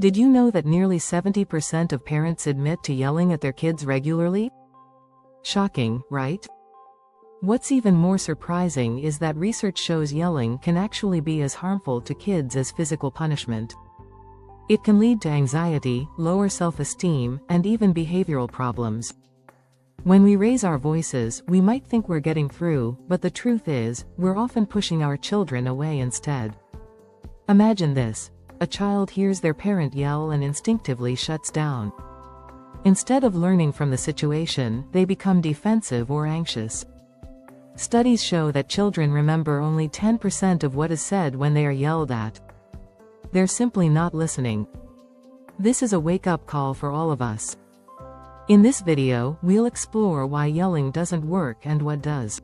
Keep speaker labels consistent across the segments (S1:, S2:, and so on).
S1: Did you know that nearly 70% of parents admit to yelling at their kids regularly? Shocking, right? What's even more surprising is that research shows yelling can actually be as harmful to kids as physical punishment. It can lead to anxiety, lower self-esteem, and even behavioral problems. When we raise our voices, we might think we're getting through, but the truth is, we're often pushing our children away instead. Imagine this. A child hears their parent yell and instinctively shuts down. Instead of learning from the situation, they become defensive or anxious. Studies show that children remember only 10% of what is said when they are yelled at. They're simply not listening. This is a wake-up call for all of us. In this video, we'll explore why yelling doesn't work and what does.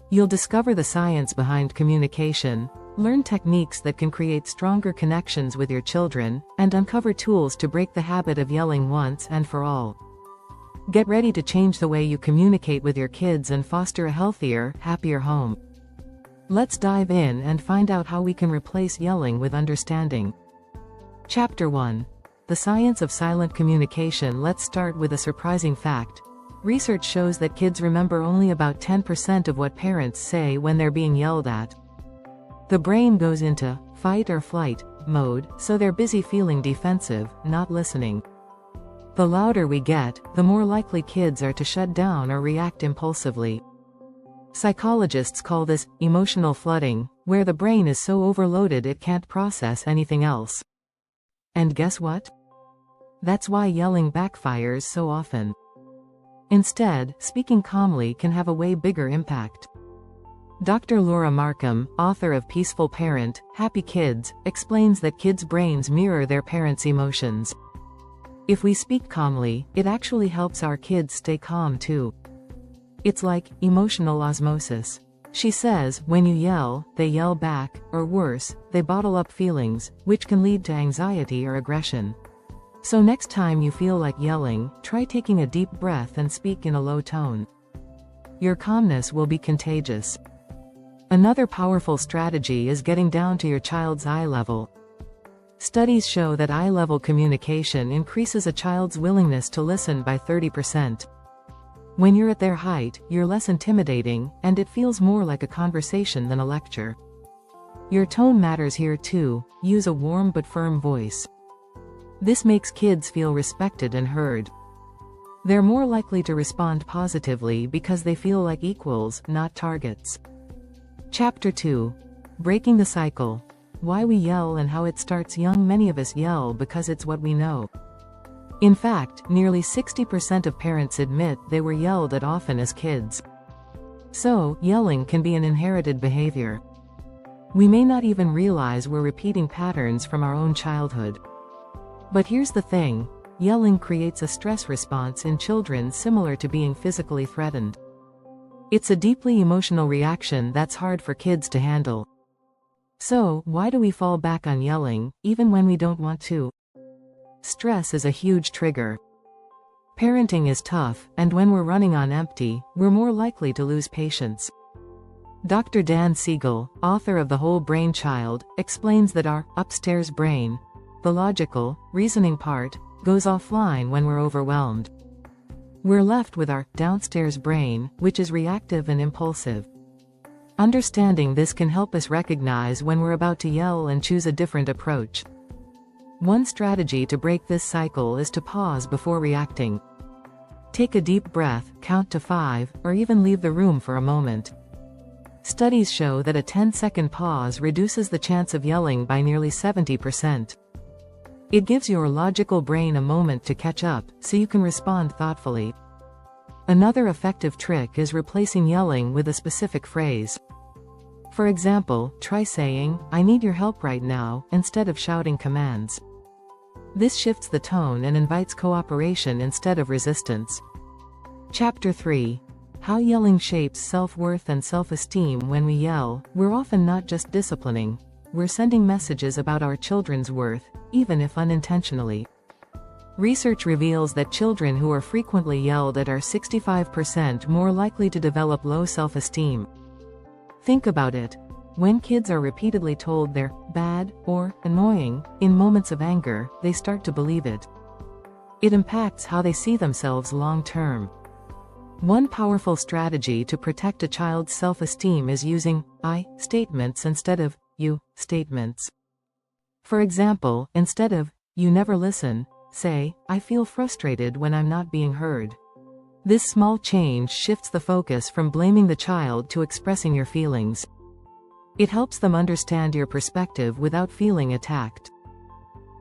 S1: You'll discover the science behind communication, learn techniques that can create stronger connections with your children, and uncover tools to break the habit of yelling once and for all. Get ready to change the way you communicate with your kids and foster a healthier, happier home. Let's dive in and find out how we can replace yelling with understanding. Chapter 1. The Science of Silent Communication. Let's start with a surprising fact. Research shows that kids remember only about 10% of what parents say when they're being yelled at. The brain goes into fight or flight mode, so they're busy feeling defensive, not listening. The louder we get, the more likely kids are to shut down or react impulsively. Psychologists call this emotional flooding, where the brain is so overloaded it can't process anything else. And guess what? That's why yelling backfires so often. Instead, speaking calmly can have a way bigger impact. Dr. Laura Markham, author of Peaceful Parent, Happy Kids, explains that kids' brains mirror their parents' emotions. If we speak calmly, it actually helps our kids stay calm too. It's like emotional osmosis. She says, when you yell, they yell back, or worse, they bottle up feelings, which can lead to anxiety or aggression. So next time you feel like yelling, try taking a deep breath and speak in a low tone. Your calmness will be contagious. Another powerful strategy is getting down to your child's eye level. Studies show that eye-level communication increases a child's willingness to listen by 30%. When you're at their height, you're less intimidating, and it feels more like a conversation than a lecture. Your tone matters here too. Use a warm but firm voice. This makes kids feel respected and heard. They're more likely to respond positively because they feel like equals, not targets. Chapter 2. Breaking the Cycle. Why we yell and how it starts young. Many of us yell because it's what we know. In fact, nearly 60% of parents admit they were yelled at often as kids. So, yelling can be an inherited behavior. We may not even realize we're repeating patterns from our own childhood. But here's the thing, yelling creates a stress response in children similar to being physically threatened. It's a deeply emotional reaction that's hard for kids to handle. So, why do we fall back on yelling, even when we don't want to? Stress is a huge trigger. Parenting is tough, and when we're running on empty, we're more likely to lose patience. Dr. Dan Siegel, author of The Whole Brain Child, explains that our upstairs brain, the logical, reasoning part, goes offline when we're overwhelmed. We're left with our downstairs brain, which is reactive and impulsive. Understanding this can help us recognize when we're about to yell and choose a different approach. One strategy to break this cycle is to pause before reacting. Take a deep breath, count to 5, or even leave the room for a moment. Studies show that a 10-second pause reduces the chance of yelling by nearly 70%. It gives your logical brain a moment to catch up, so you can respond thoughtfully. Another effective trick is replacing yelling with a specific phrase. For example, try saying, "I need your help right now," instead of shouting commands. This shifts the tone and invites cooperation instead of resistance. Chapter 3. How yelling shapes self-worth and self-esteem. When we yell, we're often not just disciplining, we're sending messages about our children's worth, even if unintentionally. Research reveals that children who are frequently yelled at are 65% more likely to develop low self-esteem. Think about it. when kids are repeatedly told they're bad or annoying in moments of anger, they start to believe it. It impacts how they see themselves long term. One powerful strategy to protect a child's self-esteem is using I statements instead of you statements. For example, instead of you never listen, say, I feel frustrated when I'm not being heard. This small change shifts the focus from blaming the child to expressing your feelings. It helps them understand your perspective without feeling attacked.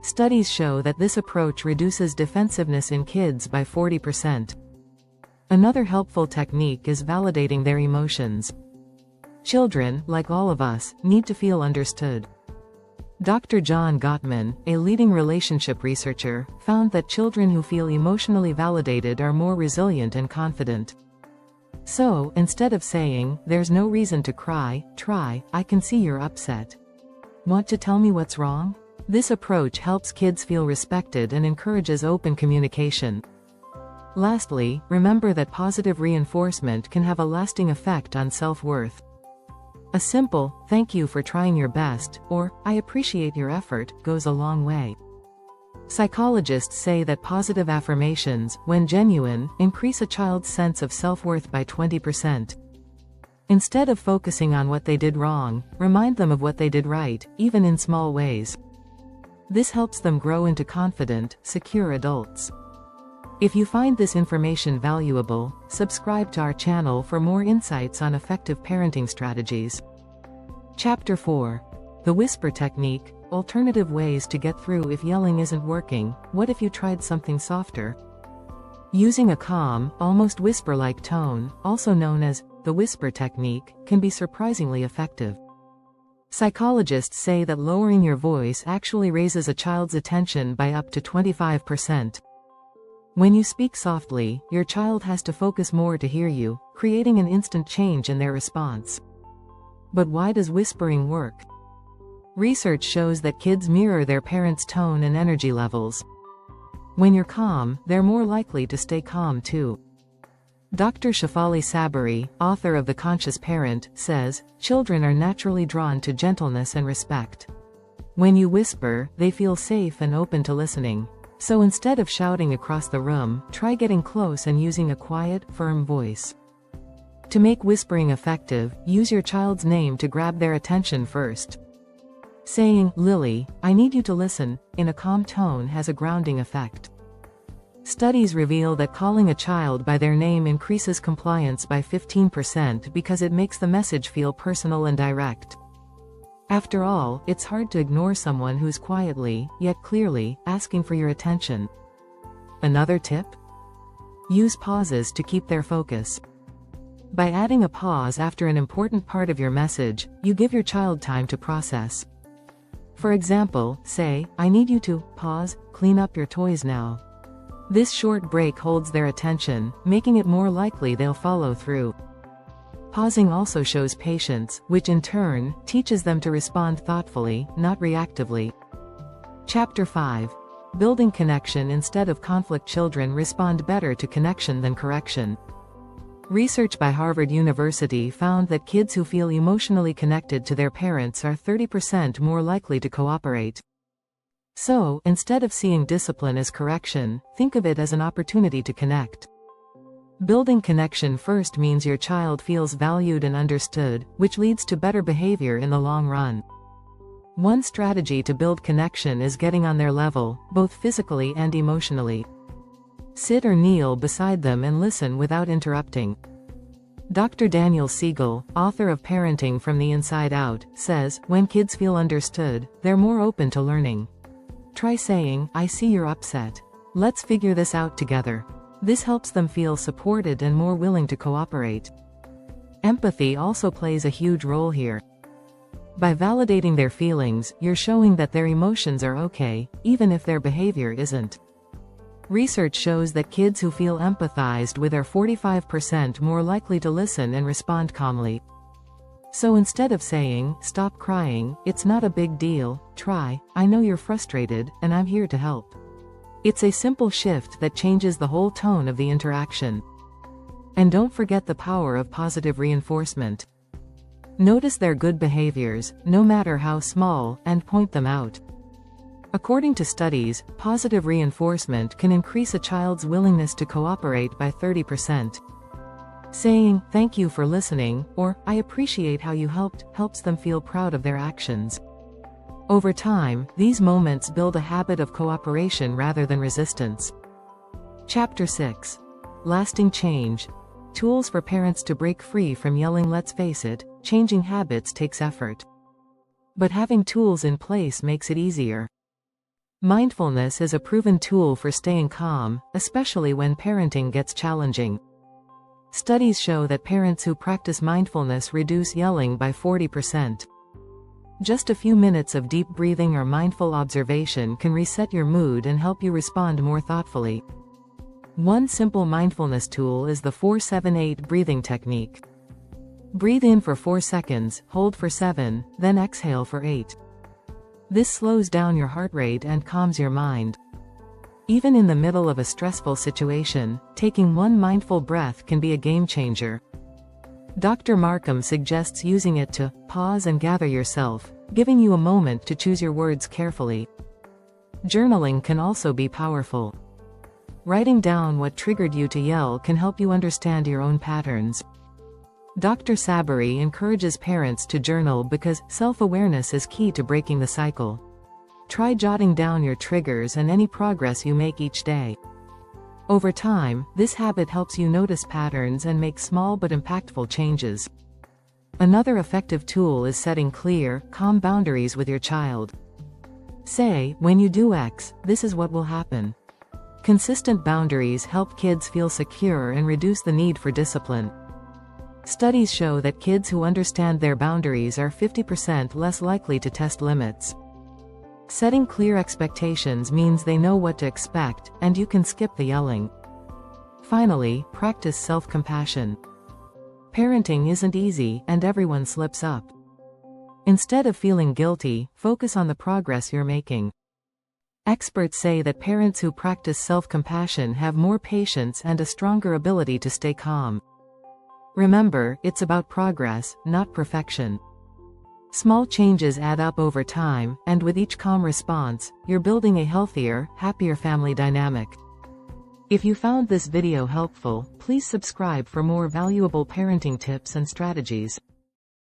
S1: Studies show that this approach reduces defensiveness in kids by 40%. Another helpful technique is validating their emotions. Children, like all of us, need to feel understood. Dr. John Gottman, a leading relationship researcher, found that children who feel emotionally validated are more resilient and confident. So, instead of saying, there's no reason to cry, try, I can see you're upset. Want to tell me what's wrong? This approach helps kids feel respected and encourages open communication. Lastly, remember that positive reinforcement can have a lasting effect on self-worth. A simple, thank you for trying your best, or, I appreciate your effort, goes a long way. Psychologists say that positive affirmations, when genuine, increase a child's sense of self-worth by 20%. Instead of focusing on what they did wrong, remind them of what they did right, even in small ways. This helps them grow into confident, secure adults. If you find this information valuable, subscribe to our channel for more insights on effective parenting strategies. Chapter 4. The Whisper Technique, Alternative Ways to Get Through If Yelling Isn't Working. What if you tried something softer? Using a calm, almost whisper-like tone, also known as the whisper technique, can be surprisingly effective. Psychologists say that lowering your voice actually raises a child's attention by up to 25%. When you speak softly, your child has to focus more to hear you, creating an instant change in their response. But why does whispering work? Research shows that kids mirror their parents' tone and energy levels. When you're calm, they're more likely to stay calm too. Dr. Shefali Sabari, author of The Conscious Parent, says, children are naturally drawn to gentleness and respect. When you whisper, they feel safe and open to listening. So instead of shouting across the room, try getting close and using a quiet, firm voice. To make whispering effective, use your child's name to grab their attention first. Saying, Lily, I need you to listen, in a calm tone has a grounding effect. Studies reveal that calling a child by their name increases compliance by 15% because it makes the message feel personal and direct. After all, it's hard to ignore someone who's quietly, yet clearly, asking for your attention. Another tip? Use pauses to keep their focus. By adding a pause after an important part of your message, you give your child time to process. For example, say, I need you to pause, clean up your toys now. This short break holds their attention, making it more likely they'll follow through. Pausing also shows patience, which in turn, teaches them to respond thoughtfully, not reactively. Chapter 5. Building Connection Instead of Conflict. Children respond better to connection than correction. Research by Harvard University found that kids who feel emotionally connected to their parents are 30% more likely to cooperate. So, instead of seeing discipline as correction, think of it as an opportunity to connect. Building connection first means your child feels valued and understood, which leads to better behavior in the long run. One strategy to build connection is getting on their level, both physically and emotionally. Sit or kneel beside them and listen without interrupting. Dr. Daniel Siegel, author of Parenting from the Inside Out, says, when kids feel understood, they're more open to learning. Try saying, I see you're upset. Let's figure this out together. This helps them feel supported and more willing to cooperate. Empathy also plays a huge role here. By validating their feelings, you're showing that their emotions are okay, even if their behavior isn't. Research shows that kids who feel empathized with are 45% more likely to listen and respond calmly. So instead of saying, stop crying, it's not a big deal, try, I know you're frustrated, and I'm here to help. It's a simple shift that changes the whole tone of the interaction. And don't forget the power of positive reinforcement. Notice their good behaviors, no matter how small, and point them out. According to studies, positive reinforcement can increase a child's willingness to cooperate by 30%. Saying, "Thank you for listening," or "I appreciate how you helped," helps them feel proud of their actions. Over time, these moments build a habit of cooperation rather than resistance. Chapter 6. Lasting Change. Tools for parents to break free from yelling. Let's face it, changing habits takes effort. But having tools in place makes it easier. Mindfulness is a proven tool for staying calm, especially when parenting gets challenging. Studies show that parents who practice mindfulness reduce yelling by 40%. Just a few minutes of deep breathing or mindful observation can reset your mood and help you respond more thoughtfully. One simple mindfulness tool is the 4-7-8 breathing technique. Breathe in for 4 seconds, hold for 7, then exhale for 8. This slows down your heart rate and calms your mind. Even in the middle of a stressful situation, taking one mindful breath can be a game changer. Dr. Markham suggests using it to pause and gather yourself, giving you a moment to choose your words carefully. Journaling can also be powerful. Writing down what triggered you to yell can help you understand your own patterns. Dr. Saberi encourages parents to journal because self-awareness is key to breaking the cycle. Try jotting down your triggers and any progress you make each day. Over time, this habit helps you notice patterns and make small but impactful changes. Another effective tool is setting clear, calm boundaries with your child. Say, "When you do X, this is what will happen." Consistent boundaries help kids feel secure and reduce the need for discipline. Studies show that kids who understand their boundaries are 50% less likely to test limits. Setting clear expectations means they know what to expect, and you can skip the yelling. Finally, practice self-compassion. Parenting isn't easy, and everyone slips up. Instead of feeling guilty, focus on the progress you're making. Experts say that parents who practice self-compassion have more patience and a stronger ability to stay calm. Remember, it's about progress, not perfection. Small changes add up over time, and with each calm response, you're building a healthier, happier family dynamic. If you found this video helpful, please subscribe for more valuable parenting tips and strategies.